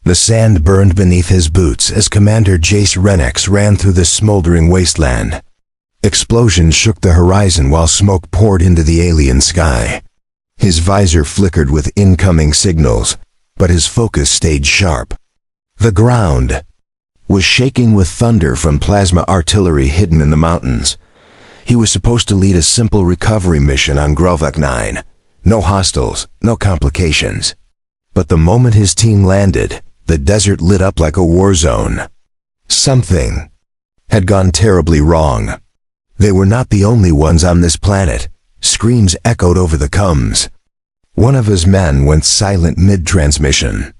The sand burned beneath his boots as Commander Jace Rennex ran through the smoldering wasteland. Explosions shook the horizon while smoke poured into the alien sky. His visor flickered with incoming signals, but his focus stayed sharp. The ground was shaking with thunder from plasma artillery hidden in the mountains. He was supposed to lead a simple recovery mission on Grovek 9. No hostiles, no complications. But the moment his team landed, the desert lit up like a war zone. Something had gone terribly wrong. They were not the only ones on this planet. Screams echoed over the coms. One of his men went silent mid-transmission.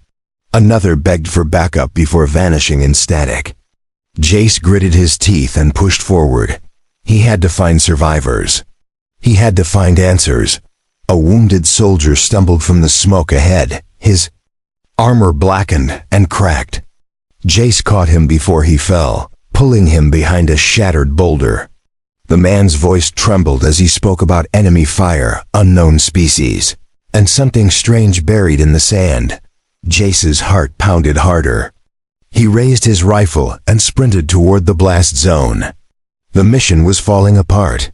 Another begged for backup before vanishing in static. Jace gritted his teeth and pushed forward. He had to find survivors. He had to find answers. A wounded soldier stumbled from the smoke ahead, his armor blackened and cracked. Jace caught him before he fell, pulling him behind a shattered boulder. The man's voice trembled as he spoke about enemy fire, unknown species, and something strange buried in the sand. Jace's heart pounded harder. He raised his rifle and sprinted toward the blast zone. The mission was falling apart.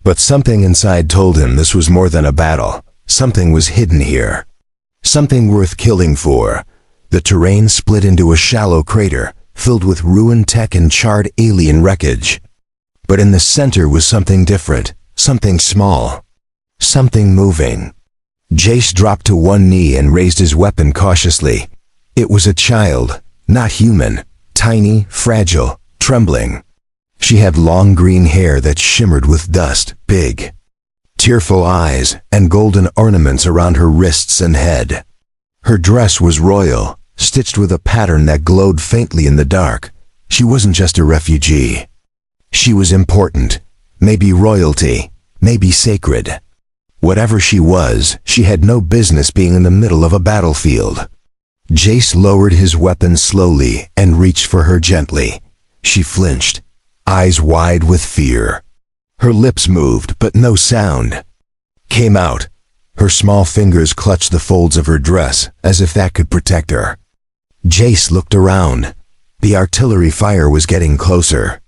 But something inside told him this was more than a battle. Something was hidden here. Something worth killing for. The terrain split into a shallow crater, filled with ruined tech and charred alien wreckage. But in the center was something different, something small, something moving. Jace dropped to one knee and raised his weapon cautiously. It was a child, not human, tiny, fragile, trembling. She had long green hair that shimmered with dust, big, tearful eyes, and golden ornaments around her wrists and head. Her dress was royal, stitched with a pattern that glowed faintly in the dark. She wasn't just a refugee. She was important, maybe royalty, maybe sacred. Whatever she was, she had no business being in the middle of a battlefield. Jace lowered his weapon slowly and reached for her gently. She flinched, eyes wide with fear. Her lips moved, but no sound came out. Her small fingers clutched the folds of her dress, as if that could protect her. Jace looked around. The artillery fire was getting closer.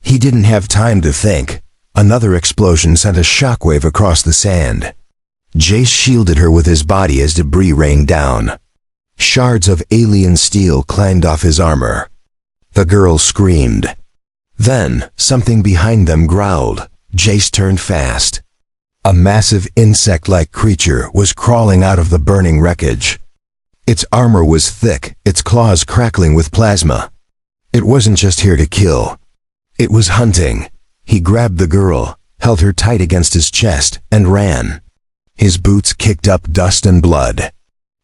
He didn't have time to think. Another explosion sent a shockwave across the sand. Jace shielded her with his body as debris rained down. Shards of alien steel clanged off his armor. The girl screamed. Then, something behind them growled. Jace turned fast. A massive insect-like creature was crawling out of the burning wreckage. Its armor was thick, its claws crackling with plasma. It wasn't just here to kill. It was hunting. He grabbed the girl, held her tight against his chest, and ran. His boots kicked up dust and blood.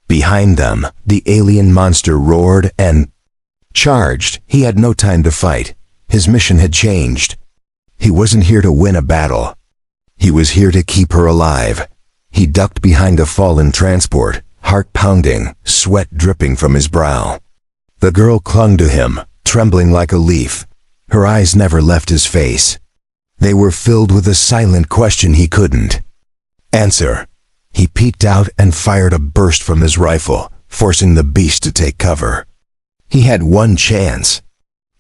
Behind them, the alien monster roared and charged. He had no time to fight. His mission had changed. He wasn't here to win a battle. He was here to keep her alive. He ducked behind a fallen transport, heart pounding, sweat dripping from his brow. The girl clung to him, trembling like a leaf. Her eyes never left his face. They were filled with a silent question he couldn't answer. He peeked out and fired a burst from his rifle, forcing the beast to take cover. He had one chance.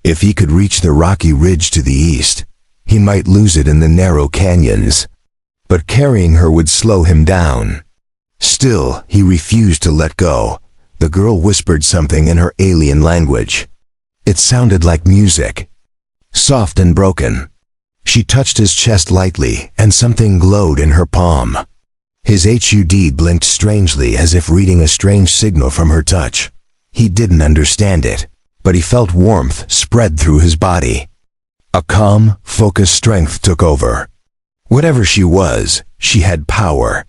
If he could reach the rocky ridge to the east, he might lose it in the narrow canyons. But carrying her would slow him down. Still, he refused to let go. The girl whispered something in her alien language. It sounded like music, soft and broken. She touched his chest lightly, and something glowed in her palm. His HUD blinked strangely as if reading a strange signal from her touch. He didn't understand it, but he felt warmth spread through his body. A calm, focused strength took over. Whatever she was, she had power.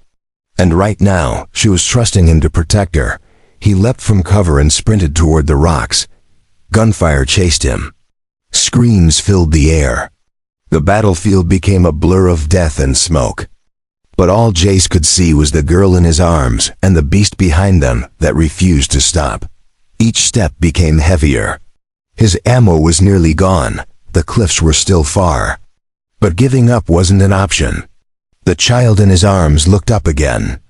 And right now, she was trusting him to protect her. He leapt from cover and sprinted toward the rocks. Gunfire chased him. Screams filled the air. The battlefield became a blur of death and smoke. But all Jace could see was the girl in his arms and the beast behind them that refused to stop. Each step became heavier. His ammo was nearly gone. The cliffs were still far. But giving up wasn't an option. The child in his arms looked up again,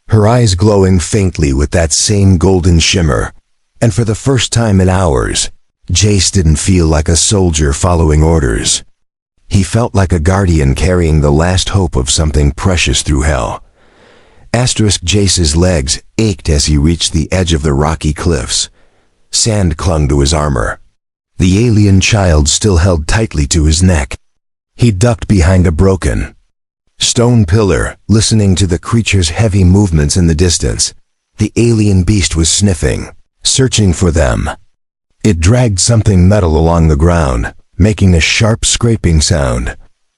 her eyes glowing faintly with that same golden shimmer. And for the first time in hours, Jace didn't feel like a soldier following orders. He felt like a guardian carrying the last hope of something precious through hell. Jace's legs ached as he reached the edge of the rocky cliffs. Sand clung to his armor. The alien child still held tightly to his neck. He ducked behind a broken stone pillar, listening to the creature's heavy movements in the distance. The alien beast was sniffing, searching for them. It dragged something metal along the ground, making a sharp scraping sound.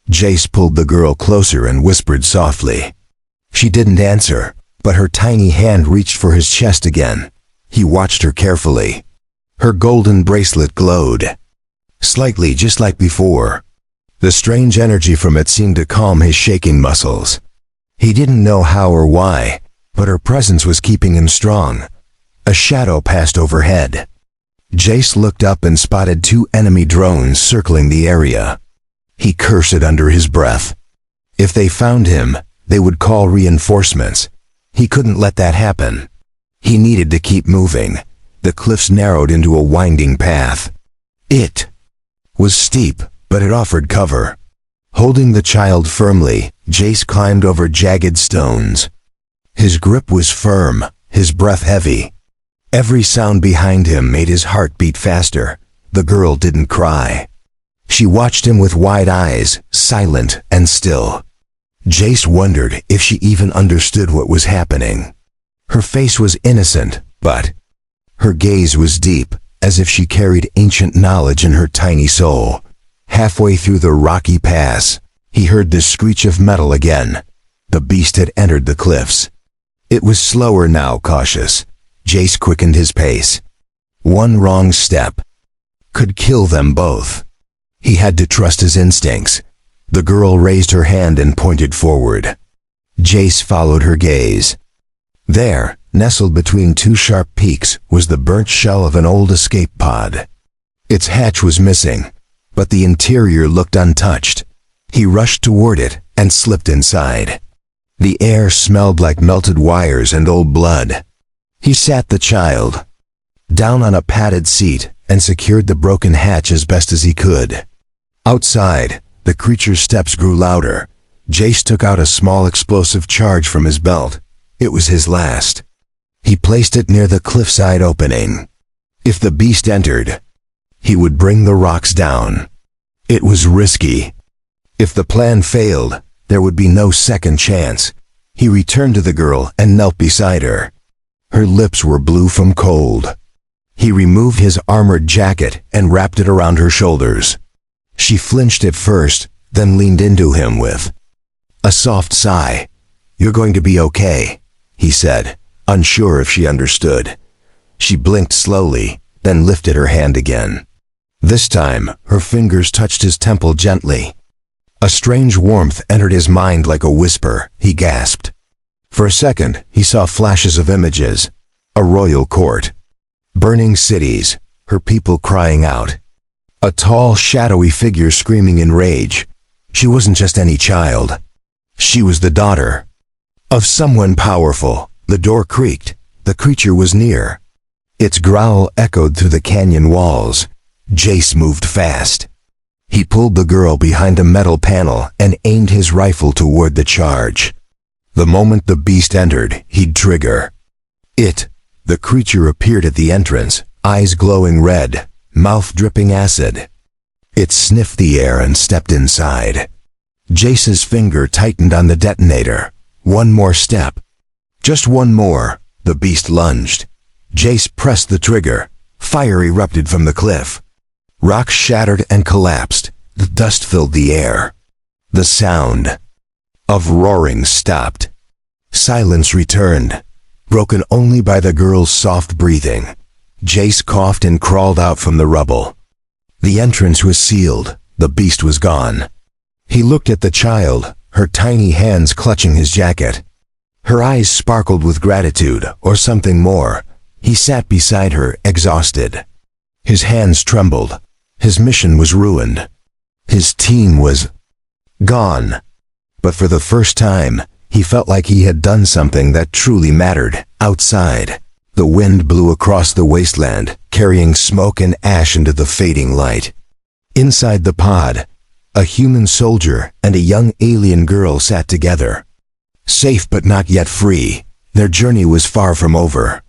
Jace pulled the girl closer and whispered softly. She didn't answer, but her tiny hand reached for his chest again. He watched her carefully. Her golden bracelet glowed, slightly just like before. The strange energy from it seemed to calm his shaking muscles. He didn't know how or why, but her presence was keeping him strong. A shadow passed overhead. Jace looked up and spotted 2 enemy drones circling the area. He cursed under his breath. If they found him, they would call reinforcements. He couldn't let that happen. He needed to keep moving. The cliffs narrowed into a winding path. It was steep, but it offered cover. Holding the child firmly, Jace climbed over jagged stones. His grip was firm, his breath heavy. Every sound behind him made his heart beat faster. The girl didn't cry. She watched him with wide eyes, silent and still. Jace wondered if she even understood what was happening. Her face was innocent, but her gaze was deep, as if she carried ancient knowledge in her tiny soul. Halfway through the rocky pass, he heard the screech of metal again. The beast had entered the cliffs. It was slower now, cautious. Jace quickened his pace. One wrong step could kill them both. He had to trust his instincts. The girl raised her hand and pointed forward. Jace followed her gaze. There, nestled between 2 sharp peaks, was the burnt shell of an old escape pod. Its hatch was missing, but the interior looked untouched. He rushed toward it and slipped inside. The air smelled like melted wires and old blood. He sat the child down on a padded seat and secured the broken hatch as best as he could. Outside, the creature's steps grew louder. Jace took out a small explosive charge from his belt. It was his last. He placed it near the cliffside opening. If the beast entered, he would bring the rocks down. It was risky. If the plan failed, there would be no second chance. He returned to the girl and knelt beside her. Her lips were blue from cold. He removed his armored jacket and wrapped it around her shoulders. She flinched at first, then leaned into him with a soft sigh. "You're going to be okay," he said, unsure if she understood. She blinked slowly, then lifted her hand again. This time, her fingers touched his temple gently. A strange warmth entered his mind like a whisper. He gasped. For a second, he saw flashes of images. A royal court. Burning cities, her people crying out. A tall, shadowy figure screaming in rage. She wasn't just any child. She was the daughter of someone powerful. The door creaked. The creature was near. Its growl echoed through the canyon walls. Jace moved fast. He pulled the girl behind a metal panel and aimed his rifle toward the charge. The moment the beast entered, he'd trigger. The creature appeared at the entrance, eyes glowing red, mouth dripping acid. It sniffed the air and stepped inside. Jace's finger tightened on the detonator. One more step. Just one more. The beast lunged. Jace pressed the trigger. Fire erupted from the cliff. Rocks shattered and collapsed. The dust filled the air. The sound of roaring stopped. Silence returned, broken only by the girl's soft breathing. Jace coughed and crawled out from the rubble. The entrance was sealed. The beast was gone. He looked at the child, her tiny hands clutching his jacket. Her eyes sparkled with gratitude, or something more. He sat beside her, exhausted. His hands trembled. His mission was ruined. His team was gone. But for the first time, he felt like he had done something that truly mattered. Outside, The wind blew across the wasteland, carrying smoke and ash into the fading light. Inside the pod, a human soldier and a young alien girl sat together. Safe but not yet free, their journey was far from over.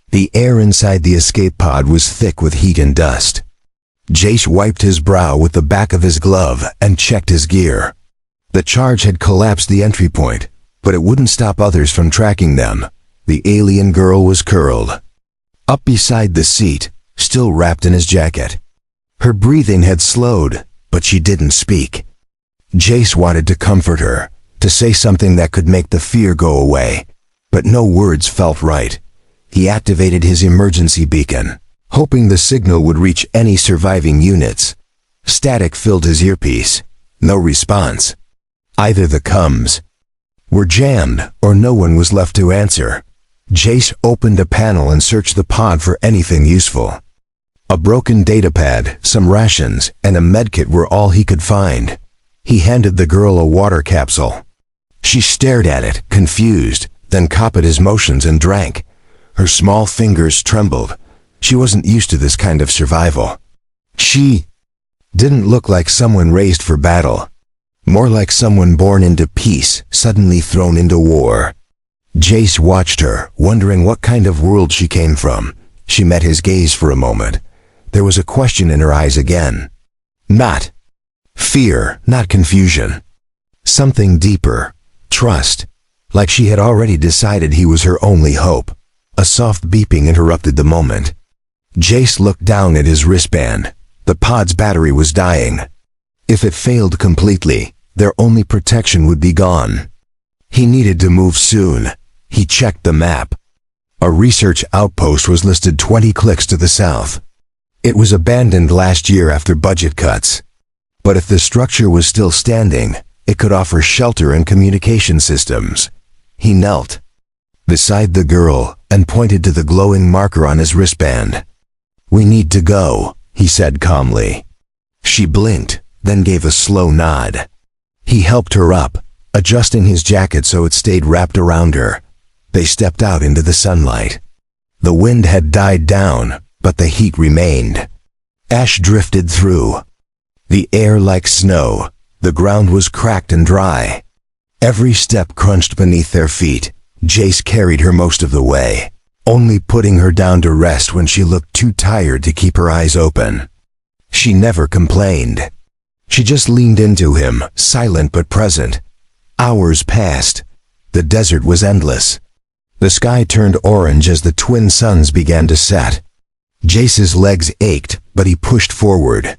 The air inside the escape pod was thick with heat and dust. Jace wiped his brow with the back of his glove and checked his gear. The charge had collapsed the entry point, but it wouldn't stop others from tracking them. The alien girl was curled up beside the seat, still wrapped in his jacket. Her breathing had slowed, but she didn't speak. Jace wanted to comfort her, to say something that could make the fear go away, but no words felt right. He activated his emergency beacon, hoping the signal would reach any surviving units. Static filled his earpiece. No response. Either the comms were jammed or no one was left to answer. Jace opened a panel and searched the pod for anything useful. A broken datapad, some rations, and a medkit were all he could find. He handed the girl a water capsule. She stared at it, confused, then copied his motions and drank. Her small fingers trembled. She wasn't used to this kind of survival. She didn't look like someone raised for battle. More like someone born into peace, suddenly thrown into war. Jace watched her, wondering what kind of world she came from. She met his gaze for a moment. There was a question in her eyes again. Not fear, not confusion. Something deeper. Trust. Like she had already decided he was her only hope. A soft beeping interrupted the moment. Jace looked down at his wristband. The pod's battery was dying. If it failed completely, their only protection would be gone. He needed to move soon. He checked the map. A research outpost was listed 20 clicks to the south. It was abandoned last year after budget cuts. But if the structure was still standing, it could offer shelter and communication systems. He knelt beside the girl and pointed to the glowing marker on his wristband. "We need to go," he said calmly. She blinked, then gave a slow nod. He helped her up, adjusting his jacket so it stayed wrapped around her. They stepped out into the sunlight. The wind had died down, but the heat remained. Ash drifted through the air like snow. The ground was cracked and dry. Every step crunched beneath their feet. Jace carried her most of the way, only putting her down to rest when she looked too tired to keep her eyes open. She never complained. She just leaned into him, silent but present. Hours passed. The desert was endless. The sky turned orange as the twin suns began to set. Jace's legs ached, but he pushed forward.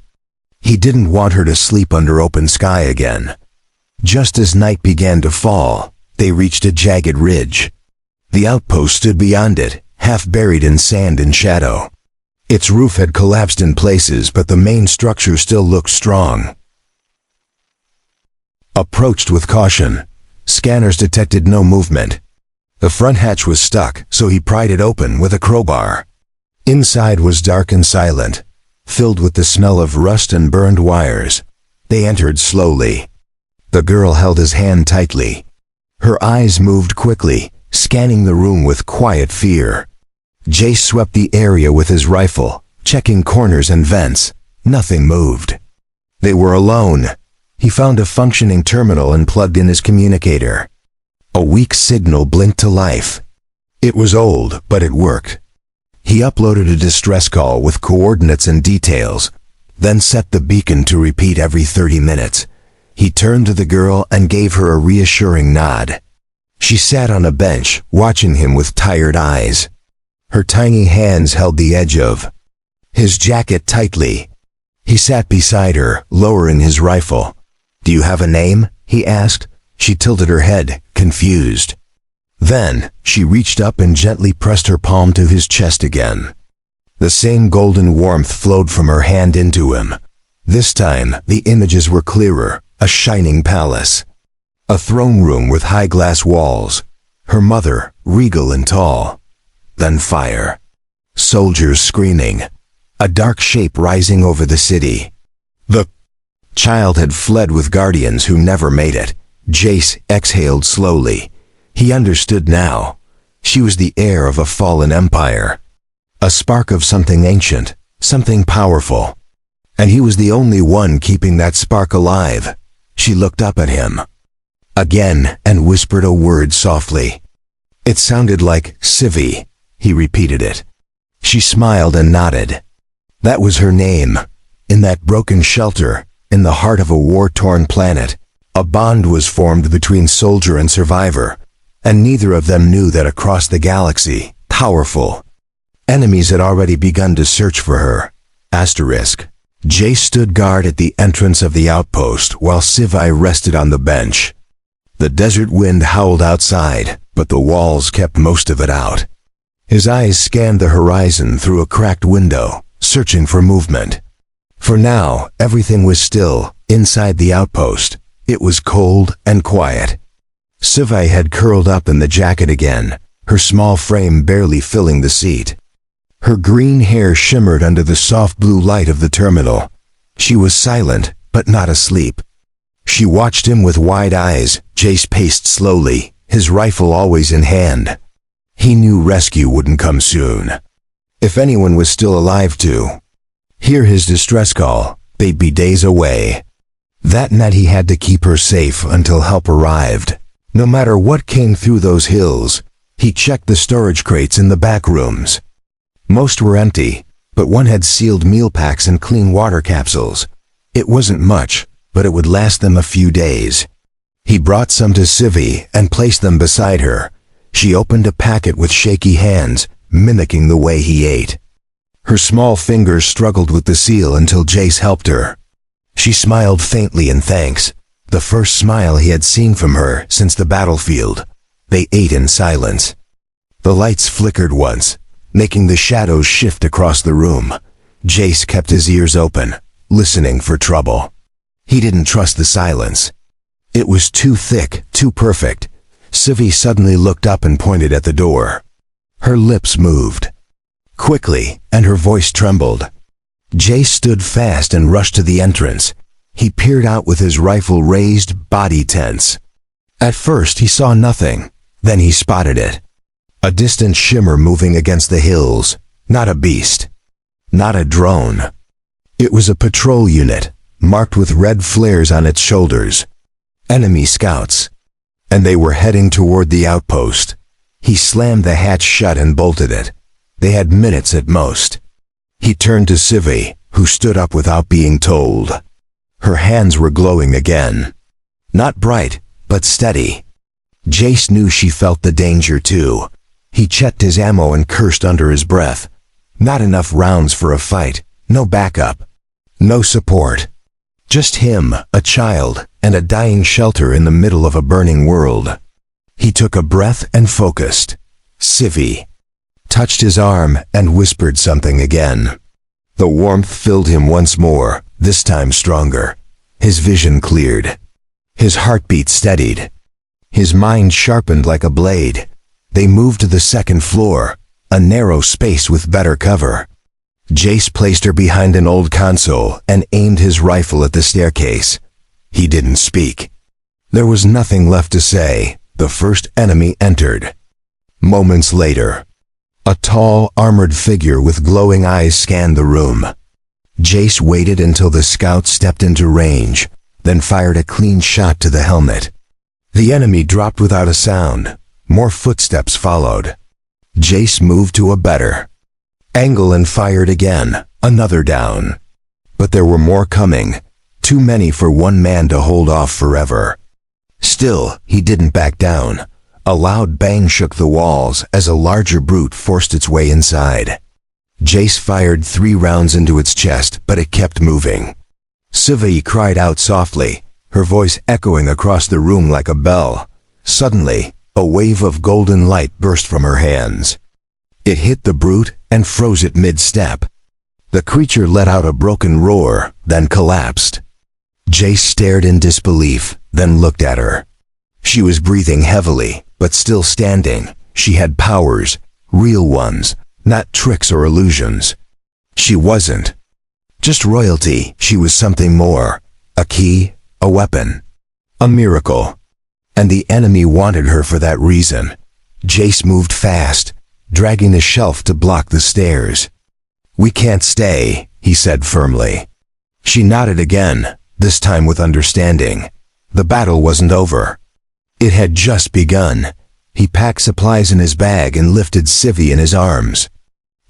He didn't want her to sleep under open sky again. Just as night began to fall, they reached a jagged ridge. The outpost stood beyond it, half buried in sand and shadow. Its roof had collapsed in places, but the main structure still looked strong. Approached with caution. Scanners detected no movement. The front hatch was stuck, so he pried it open with a crowbar. Inside was dark and silent, filled with the smell of rust and burned wires. They entered slowly. The girl held his hand tightly. Her eyes moved quickly, scanning the room with quiet fear. Jace swept the area with his rifle, checking corners and vents. Nothing moved. They were alone. He found a functioning terminal and plugged in his communicator. A weak signal blinked to life. It was old, but it worked. He uploaded a distress call with coordinates and details, then set the beacon to repeat every 30 minutes. He turned to the girl and gave her a reassuring nod. She sat on a bench, watching him with tired eyes. Her tiny hands held the edge of his jacket tightly. He sat beside her, lowering his rifle. "Do you have a name?" he asked. She tilted her head, confused. Then, she reached up and gently pressed her palm to his chest again. The same golden warmth flowed from her hand into him. This time, the images were clearer, a shining palace. A throne room with high glass walls. Her mother, regal and tall. Then fire. Soldiers screaming. A dark shape rising over the city. The child had fled with guardians who never made it. Jace exhaled slowly. He understood now. She was the heir of a fallen empire. A spark of something ancient, something powerful. And he was the only one keeping that spark alive. She looked up at him again and whispered a word softly. It sounded like Civi. He repeated it. She smiled and nodded. That was her name. In that broken shelter, in the heart of a war-torn planet, a bond was formed between soldier and survivor, and neither of them knew that across the galaxy, powerful enemies had already begun to search for her. Asterisk. Jace stood guard at the entrance of the outpost while Sci-fi rested on the bench. The desert wind howled outside, but the walls kept most of it out. His eyes scanned the horizon through a cracked window, searching for movement. For now, everything was still. Inside the outpost, it was cold and quiet. Sci-fi had curled up in the jacket again, her small frame barely filling the seat. Her green hair shimmered under the soft blue light of the terminal. She was silent, but not asleep. She watched him with wide eyes. Jace paced slowly, his rifle always in hand. He knew rescue wouldn't come soon. If anyone was still alive to hear his distress call, they'd be days away. That meant he had to keep her safe until help arrived. No matter what came through those hills, he checked the storage crates in the back rooms. Most were empty, but one had sealed meal packs and clean water capsules. It wasn't much, but it would last them a few days. He brought some to Civi and placed them beside her. She opened a packet with shaky hands, mimicking the way he ate. Her small fingers struggled with the seal until Jace helped her. She smiled faintly in thanks, the first smile he had seen from her since the battlefield. They ate in silence. The lights flickered once, making the shadows shift across the room. Jace kept his ears open, listening for trouble. He didn't trust the silence. It was too thick, too perfect. Civi suddenly looked up and pointed at the door. Her lips moved quickly, and her voice trembled. Jace stood fast and rushed to the entrance. He peered out with his rifle raised, body tense. At first he saw nothing, then he spotted it. A distant shimmer moving against the hills. Not a beast. Not a drone. It was a patrol unit, marked with red flares on its shoulders. Enemy scouts. And they were heading toward the outpost. He slammed the hatch shut and bolted it. They had minutes at most. He turned to Civi, who stood up without being told. Her hands were glowing again. Not bright, but steady. Jace knew she felt the danger too. He checked his ammo and cursed under his breath. Not enough rounds for a fight, no backup, no support. Just him, a child, and a dying shelter in the middle of a burning world. He took a breath and focused. Civi touched his arm and whispered something again. The warmth filled him once more, this time stronger. His vision cleared. His heartbeat steadied. His mind sharpened like a blade. They moved to the second floor, a narrow space with better cover. Jace placed her behind an old console and aimed his rifle at the staircase. He didn't speak. There was nothing left to say. The first enemy entered. Moments later, a tall, armored figure with glowing eyes scanned the room. Jace waited until the scout stepped into range, then fired a clean shot to the helmet. The enemy dropped without a sound. More footsteps followed. Jace moved to a better angle and fired again, another down. But there were more coming, too many for one man to hold off forever. Still, he didn't back down. A loud bang shook the walls as a larger brute forced its way inside. Jace fired 3 rounds into its chest, but it kept moving. Civi cried out softly, her voice echoing across the room like a bell. Suddenly, a wave of golden light burst from her hands. It hit the brute and froze it mid-step. The creature let out a broken roar, then collapsed. Jace stared in disbelief, then looked at her. She was breathing heavily, but still standing. She had powers, real ones, not tricks or illusions. She wasn't just royalty, she was something more. A key, a weapon, a miracle. And the enemy wanted her for that reason. Jace moved fast, dragging the shelf to block the stairs. "We can't stay," he said firmly. She nodded again, this time with understanding. The battle wasn't over. It had just begun. He packed supplies in his bag and lifted Sivy in his arms.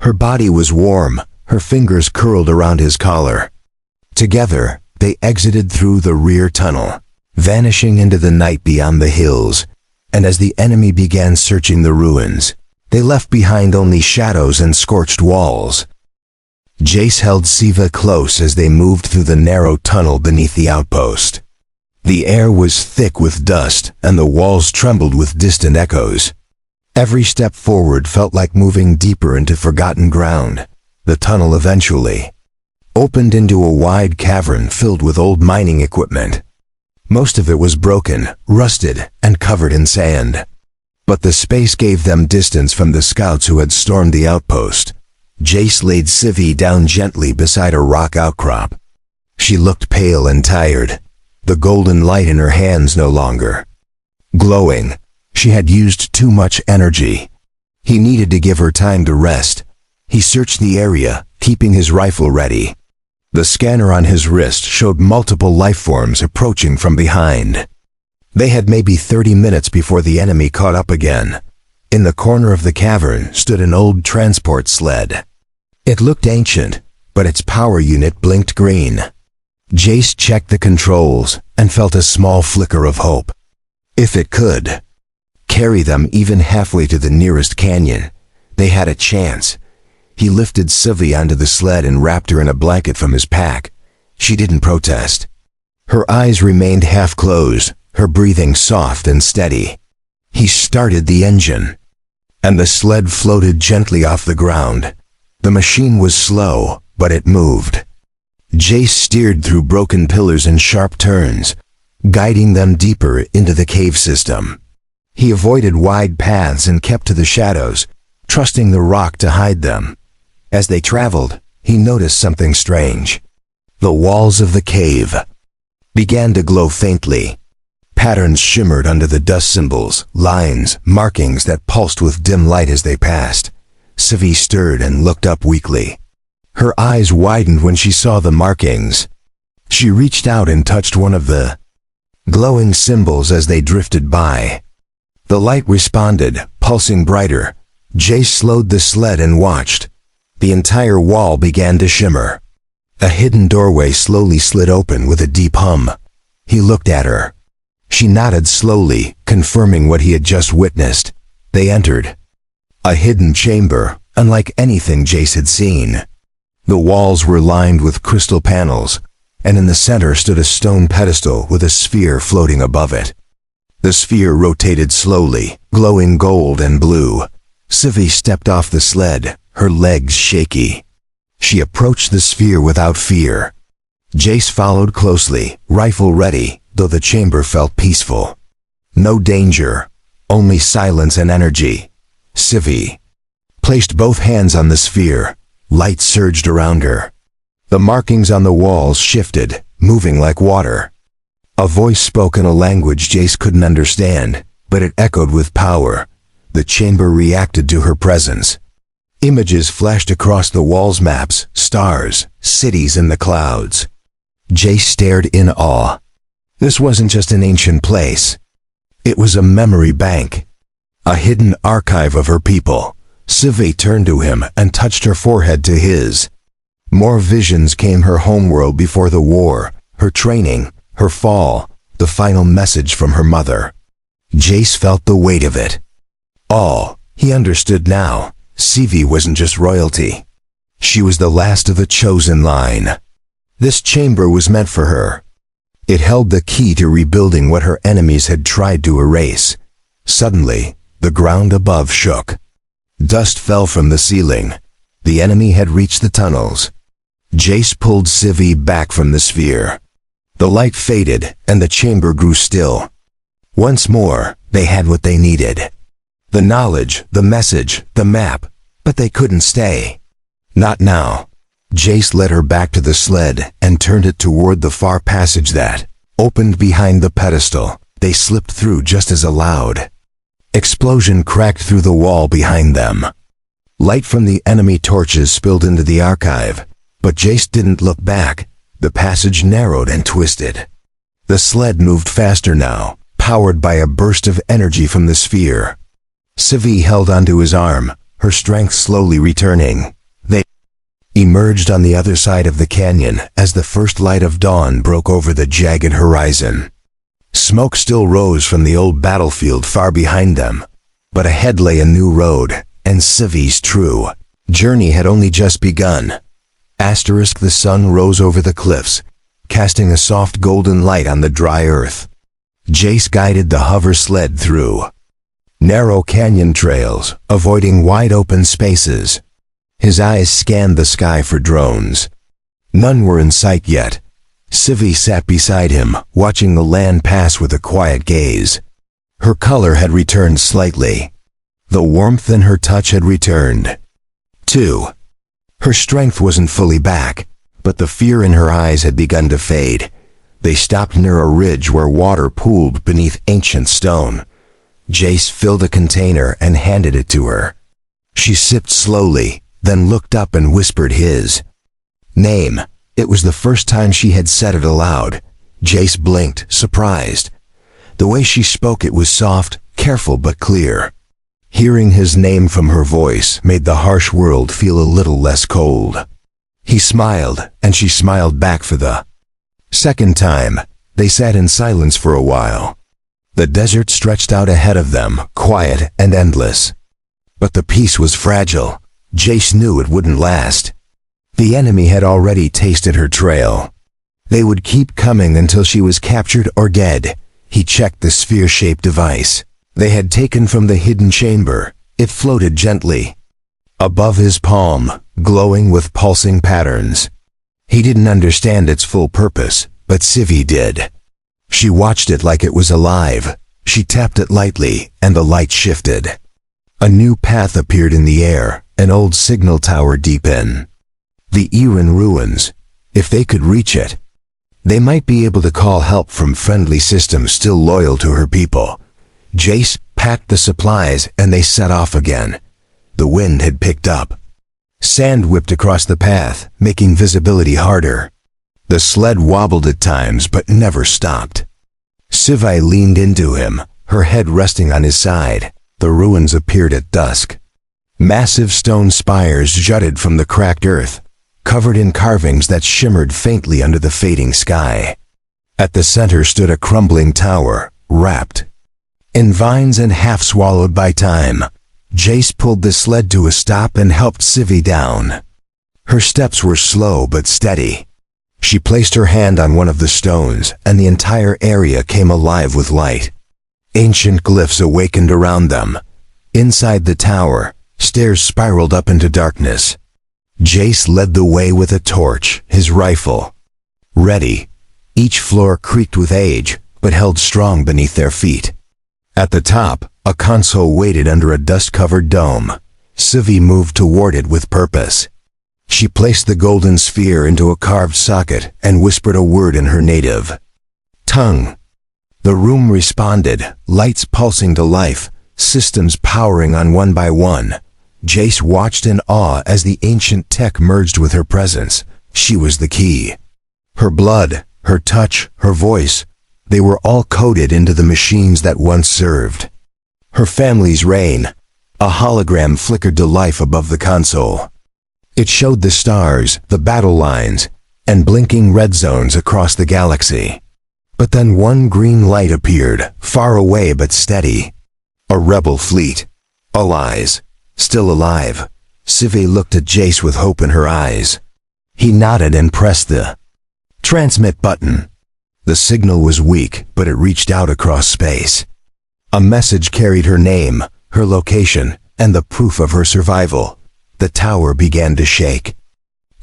Her body was warm, her fingers curled around his collar. Together, they exited through the rear tunnel, vanishing into the night beyond the hills, and as the enemy began searching the ruins, they left behind only shadows and scorched walls. Jace held Siva close as they moved through the narrow tunnel beneath the outpost. The air was thick with dust, and the walls trembled with distant echoes. Every step forward felt like moving deeper into forgotten ground. The tunnel eventually opened into a wide cavern filled with old mining equipment. Most of it was broken, rusted, and covered in sand. But the space gave them distance from the scouts who had stormed the outpost. Jace laid Sivy down gently beside a rock outcrop. She looked pale and tired, the golden light in her hands no longer glowing. She had used too much energy. He needed to give her time to rest. He searched the area, keeping his rifle ready. The scanner on his wrist showed multiple life forms approaching from behind. They had maybe 30 minutes before the enemy caught up again. In the corner of the cavern stood an old transport sled. It looked ancient, but its power unit blinked green. Jace checked the controls and felt a small flicker of hope. If it could carry them even halfway to the nearest canyon, they had a chance. He lifted Sivy onto the sled and wrapped her in a blanket from his pack. She didn't protest. Her eyes remained half closed, her breathing soft and steady. He started the engine, and the sled floated gently off the ground. The machine was slow, but it moved. Jace steered through broken pillars and sharp turns, guiding them deeper into the cave system. He avoided wide paths and kept to the shadows, trusting the rock to hide them. As they traveled, he noticed something strange. The walls of the cave began to glow faintly. Patterns shimmered under the dust symbols, lines, markings that pulsed with dim light as they passed. Sivy stirred and looked up weakly. Her eyes widened when she saw the markings. She reached out and touched one of the glowing symbols as they drifted by. The light responded, pulsing brighter. Jace slowed the sled and watched. The entire wall began to shimmer. A hidden doorway slowly slid open with a deep hum. He looked at her. She nodded slowly, confirming what he had just witnessed. They entered a hidden chamber, unlike anything Jace had seen. The walls were lined with crystal panels, and in the center stood a stone pedestal with a sphere floating above it. The sphere rotated slowly, glowing gold and blue. Sivy stepped off the sled, her legs shaky. She approached the sphere without fear. Jace followed closely, rifle ready, though the chamber felt peaceful. No danger, only silence and energy. Sivy placed both hands on the sphere. Light surged around her. The markings on the walls shifted, moving like water. A voice spoke in a language Jace couldn't understand, but it echoed with power. The chamber reacted to her presence. Images flashed across the walls, maps, stars, cities in the clouds. Jace stared in awe. This wasn't just an ancient place. It was a memory bank, a hidden archive of her people. Sivy turned to him and touched her forehead to his. More visions came, her homeworld before the war, her training, her fall, the final message from her mother. Jace felt the weight of it. All, he understood now. Sivy wasn't just royalty. She was the last of the chosen line. This chamber was meant for her. It held the key to rebuilding what her enemies had tried to erase. Suddenly, the ground above shook. Dust fell from the ceiling. The enemy had reached the tunnels. Jace pulled Sivy back from the sphere. The light faded, and the chamber grew still. Once more, they had what they needed. The knowledge, the message, the map, but they couldn't stay. Not now. Jace led her back to the sled and turned it toward the far passage that opened behind the pedestal. They slipped through just as a loud Explosion cracked through the wall behind them. Light from the enemy torches spilled into the archive, but Jace didn't look back. The passage narrowed and twisted. The sled moved faster now, powered by a burst of energy from the sphere. Sci-fi held onto his arm, her strength slowly returning. They emerged on the other side of the canyon as the first light of dawn broke over the jagged horizon. Smoke still rose from the old battlefield far behind them, but ahead lay a new road, and Sci-fi's true journey had only just begun. The sun rose over the cliffs, casting a soft golden light on the dry earth. Jace guided the hover sled through narrow canyon trails, avoiding wide-open spaces. His eyes scanned the sky for drones. None were in sight yet. Sci-fi sat beside him, watching the land pass with a quiet gaze. Her color had returned slightly. The warmth in her touch had returned. 2. Her strength wasn't fully back, but the fear in her eyes had begun to fade. They stopped near a ridge where water pooled beneath ancient stone. Jace filled a container and handed it to her. She sipped slowly, then looked up and whispered his name. It was the first time she had said it aloud. Jace blinked, surprised. The way she spoke it was soft, careful but clear. Hearing his name from her voice made the harsh world feel a little less cold. He smiled, and she smiled back for the second time. They sat in silence for a while. The desert stretched out ahead of them, quiet and endless. But the peace was fragile. Jace knew it wouldn't last. The enemy had already tasted her trail. They would keep coming until she was captured or dead. He checked the sphere-shaped device. They had taken from the hidden chamber. It floated gently above his palm, glowing with pulsing patterns. He didn't understand its full purpose, but Sci-fi did. She watched it like it was alive. She tapped it lightly, and the light shifted. A new path appeared in the air, an old signal tower deep in the Erin ruins. If they could reach it, they might be able to call help from friendly systems still loyal to her people. Jace packed the supplies and they set off again. The wind had picked up. Sand whipped across the path, making visibility harder. The sled wobbled at times but never stopped. Sci-fi leaned into him, her head resting on his side. The ruins appeared at dusk. Massive stone spires jutted from the cracked earth, covered in carvings that shimmered faintly under the fading sky. At the center stood a crumbling tower, wrapped in vines and half swallowed by time. Jace pulled the sled to a stop and helped Sci-fi down. Her steps were slow but steady. She placed her hand on one of the stones, and the entire area came alive with light. Ancient glyphs awakened around them. Inside the tower, stairs spiraled up into darkness. Jace led the way with a torch, his rifle ready. Each floor creaked with age, but held strong beneath their feet. At the top, a console waited under a dust-covered dome. Sci-fi moved toward it with purpose. She placed the golden sphere into a carved socket and whispered a word in her native tongue. The room responded, lights pulsing to life, systems powering on one by one. Jace watched in awe as the ancient tech merged with her presence. She was the key. Her blood, her touch, her voice, they were all coded into the machines that once served her family's reign. A hologram flickered to life above the console. It showed the stars, the battle lines, and blinking red zones across the galaxy. But then one green light appeared, far away but steady. A rebel fleet. Allies. Still alive. Sci-fi looked at Jace with hope in her eyes. He nodded and pressed the transmit button. The signal was weak, but it reached out across space. A message carried her name, her location, and the proof of her survival. The tower began to shake.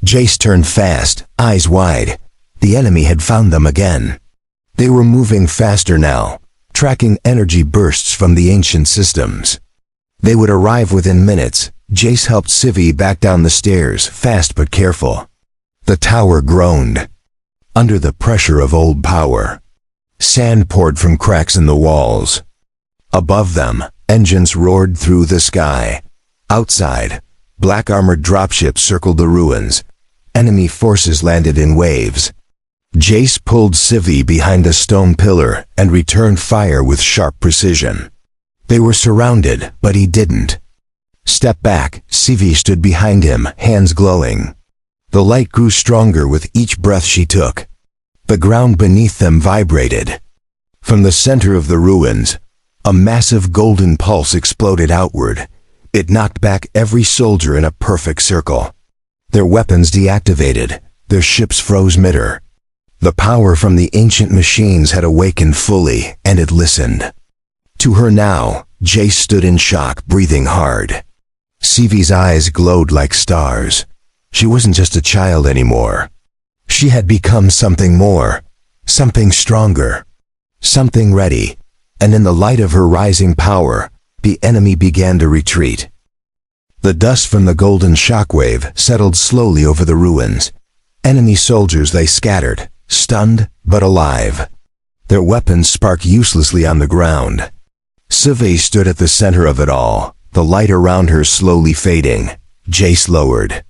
Jace turned fast, eyes wide. The enemy had found them again. They were moving faster now, tracking energy bursts from the ancient systems. They would arrive within minutes. Jace helped Sci-fi back down the stairs, fast but careful. The tower groaned under the pressure of old power. Sand poured from cracks in the walls. Above them, Engines roared through the sky. Outside, black armored dropships circled the ruins. Enemy forces landed in waves. Jace pulled Civi behind a stone pillar and returned fire with sharp precision. They were surrounded, but he didn't. Step back, Civi stood behind him, hands glowing. The light grew stronger with each breath she took. The ground beneath them vibrated. From the center of the ruins, a massive golden pulse exploded outward. It knocked back every soldier in a perfect circle. Their weapons deactivated, their ships froze midair. The power from the ancient machines had awakened fully, and it listened. To her now, Jace stood in shock, breathing hard. Civi's eyes glowed like stars. She wasn't just a child anymore. She had become something more, something stronger, something ready, and in the light of her rising power, the enemy began to retreat. The dust from the golden shockwave settled slowly over the ruins. Enemy soldiers lay scattered, stunned but alive. Their weapons sparked uselessly on the ground. Civi stood at the center of it all, the light around her slowly fading. Jace lowered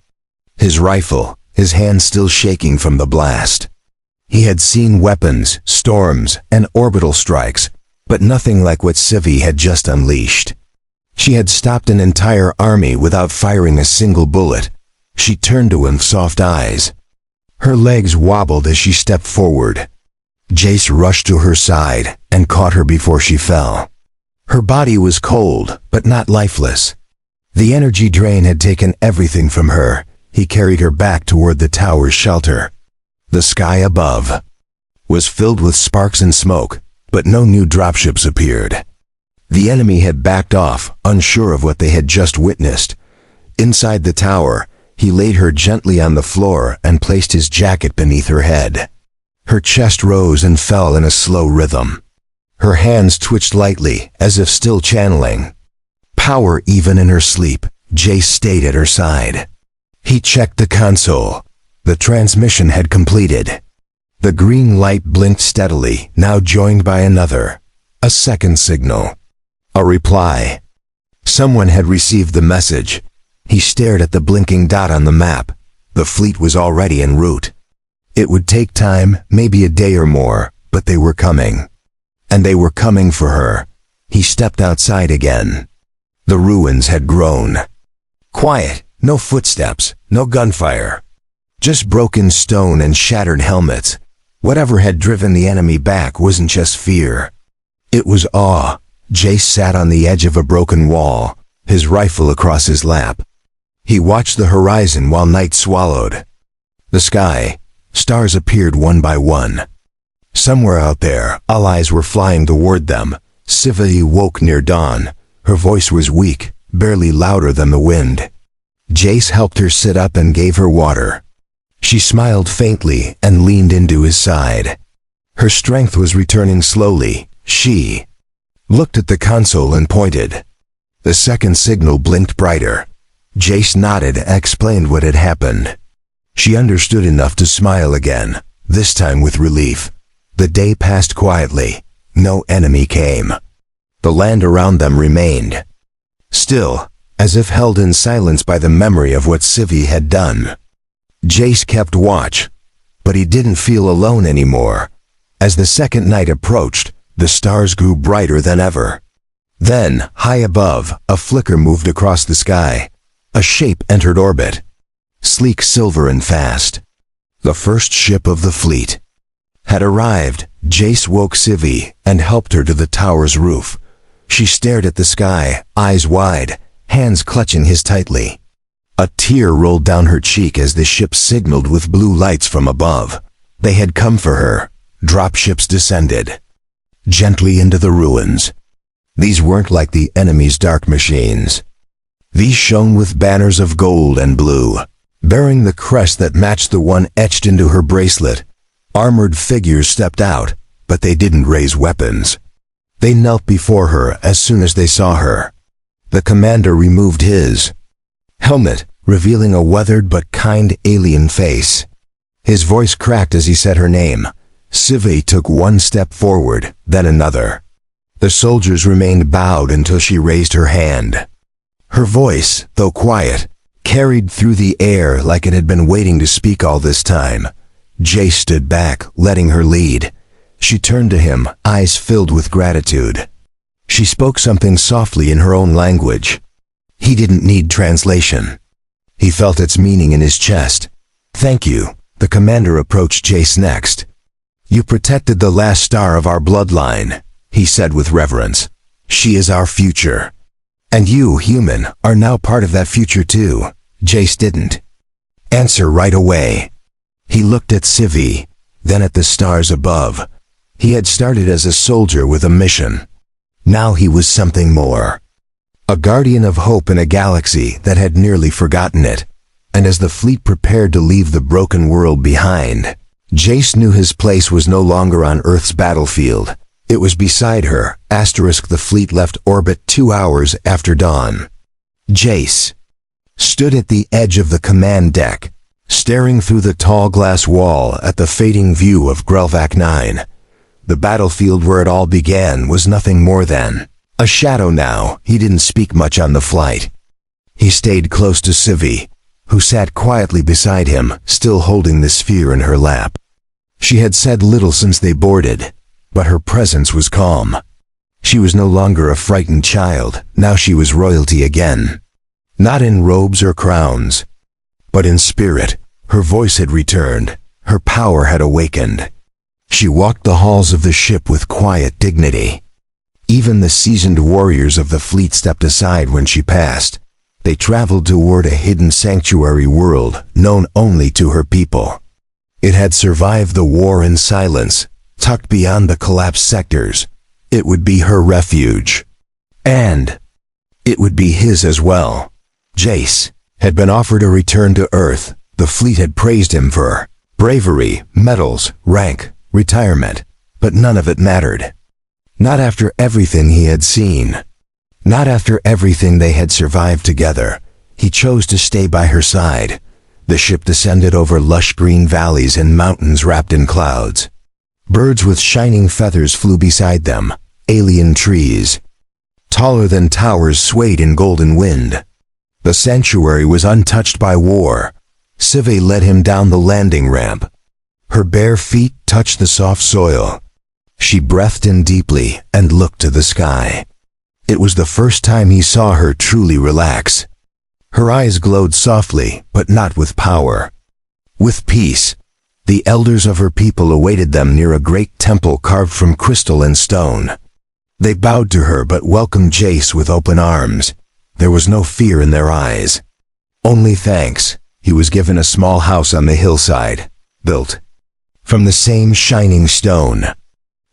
his rifle, his hand still shaking from the blast. He had seen weapons, storms, and orbital strikes, but nothing like what Civi had just unleashed. She had stopped an entire army without firing a single bullet. She turned to him, soft eyes. Her legs wobbled as she stepped forward. Jace rushed to her side and caught her before she fell. Her body was cold, but not lifeless. The energy drain had taken everything from her. He carried her back toward the tower's shelter. The sky above was filled with sparks and smoke, but no new dropships appeared. The enemy had backed off, unsure of what they had just witnessed. Inside the tower, he laid her gently on the floor and placed his jacket beneath her head. Her chest rose and fell in a slow rhythm. Her hands twitched lightly, as if still channeling power even in her sleep. Jace stayed at her side. He checked the console. The transmission had completed. The green light blinked steadily, now joined by another. A second signal. A reply. Someone had received the message. He stared at the blinking dot on the map. The fleet was already en route. It would take time, maybe a day or more, but they were coming. And they were coming for her. He stepped outside again. The ruins had grown. Quiet, no footsteps, no gunfire. Just broken stone and shattered helmets. Whatever had driven the enemy back wasn't just fear. It was awe. Jace sat on the edge of a broken wall, his rifle across his lap. He watched the horizon while night swallowed. The sky, stars appeared one by one. Somewhere out there, allies were flying toward them. Civi woke near dawn. Her voice was weak, barely louder than the wind. Jace helped her sit up and gave her water. She smiled faintly and leaned into his side. Her strength was returning slowly. She looked at the console and pointed. The second signal blinked brighter. Jace nodded and explained what had happened. She understood enough to smile again, this time with relief. The day passed quietly. No enemy came. The land around them remained still, as if held in silence by the memory of what Civi had done. Jace kept watch, but he didn't feel alone anymore. As the second night approached, the stars grew brighter than ever. Then, high above, a flicker moved across the sky. A shape entered orbit. Sleek, silver, and fast. The first ship of the fleet had arrived. Jace woke Civi and helped her to the tower's roof. She stared at the sky, eyes wide, hands clutching his tightly. A tear rolled down her cheek as the ship signaled with blue lights from above. They had come for her. Dropships descended gently into the ruins. These weren't like the enemy's dark machines. These shone with banners of gold and blue, bearing the crest that matched the one etched into her bracelet. Armored figures stepped out, but they didn't raise weapons. They knelt before her as soon as they saw her. The commander removed his helmet, revealing a weathered but kind alien face. His voice cracked as he said her name. Civi took one step forward, then another. The soldiers remained bowed until she raised her hand. Her voice, though quiet, carried through the air like it had been waiting to speak all this time. Jace stood back, letting her lead. She turned to him, eyes filled with gratitude. She spoke something softly in her own language. He didn't need translation. He felt its meaning in his chest. "Thank you." The commander approached Jace next. "You protected the last star of our bloodline," he said with reverence. "She is our future. And you, human, are now part of that future too." Jace didn't answer right away. He looked at Civi, then at the stars above. He had started as a soldier with a mission. Now he was something more. A guardian of hope in a galaxy that had nearly forgotten it. And as the fleet prepared to leave the broken world behind, Jace knew his place was no longer on Earth's battlefield. It was beside her. The fleet left orbit 2 hours after dawn. Jace stood at the edge of the command deck, staring through the tall glass wall at the fading view of Grelvac 9. The battlefield where it all began was nothing more than a shadow now. He didn't speak much on the flight. He stayed close to Civi, who sat quietly beside him, still holding the sphere in her lap. She had said little since they boarded, but her presence was calm. She was no longer a frightened child. Now she was royalty again. Not in robes or crowns, but in spirit. Her voice had returned. Her power had awakened. She walked the halls of the ship with quiet dignity. Even the seasoned warriors of the fleet stepped aside when she passed. They traveled toward a hidden sanctuary world known only to her people. It had survived the war in silence, tucked beyond the collapsed sectors. It would be her refuge. And it would be his as well. Jace had been offered a return to Earth. The fleet had praised him for bravery, medals, rank, retirement, but none of it mattered. Not after everything he had seen. Not after everything they had survived together. He chose to stay by her side. The ship descended over lush green valleys and mountains wrapped in clouds. Birds with shining feathers flew beside them. Alien trees, taller than towers, swayed in golden wind. The sanctuary was untouched by war. Civi led him down the landing ramp. Her bare feet touched the soft soil. She breathed in deeply and looked to the sky. It was the first time he saw her truly relax. Her eyes glowed softly, but not with power. With peace. The elders of her people awaited them near a great temple carved from crystal and stone. They bowed to her but welcomed Jace with open arms. There was no fear in their eyes. Only thanks. He was given a small house on the hillside, built from the same shining stone.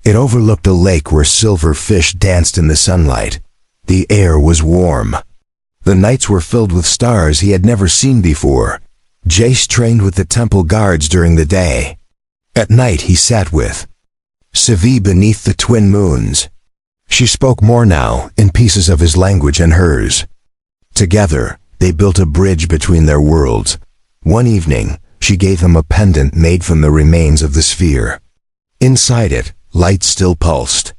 It overlooked a lake where silver fish danced in the sunlight. The air was warm. The nights were filled with stars he had never seen before. Jace trained with the temple guards during the day. At night he sat with Civi beneath the twin moons. She spoke more now, in pieces of his language and hers. Together, they built a bridge between their worlds. One evening, she gave him a pendant made from the remains of the sphere. Inside it, light still pulsed.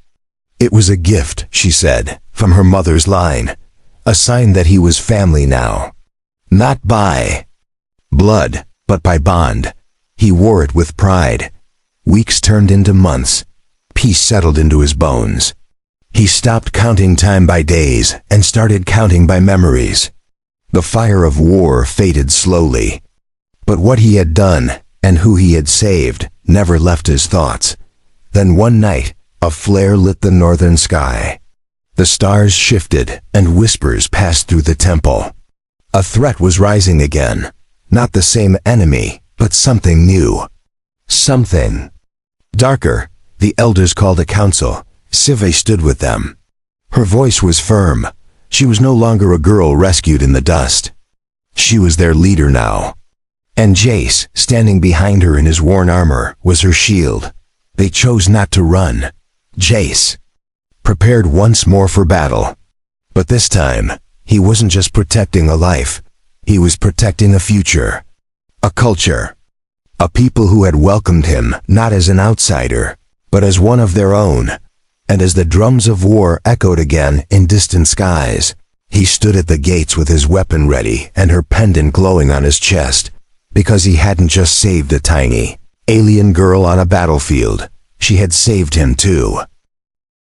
It was a gift, she said, from her mother's line. A sign that he was family now. Not by blood, but by bond. He wore it with pride. Weeks turned into months. Peace settled into his bones. He stopped counting time by days and started counting by memories. The fire of war faded slowly. But what he had done, and who he had saved, never left his thoughts. Then one night, a flare lit the northern sky. The stars shifted, and whispers passed through the temple. A threat was rising again. Not the same enemy, but something new. Something darker. The elders called a council. Civi stood with them. Her voice was firm. She was no longer a girl rescued in the dust. She was their leader now. And Jace, standing behind her in his worn armor, was her shield. They chose not to run. Jace prepared once more for battle. But this time, he wasn't just protecting a life. He was protecting a future. A culture. A people who had welcomed him, not as an outsider, but as one of their own. And as the drums of war echoed again in distant skies, he stood at the gates with his weapon ready and her pendant glowing on his chest, because he hadn't just saved a tiny, alien girl on a battlefield. She had saved him too.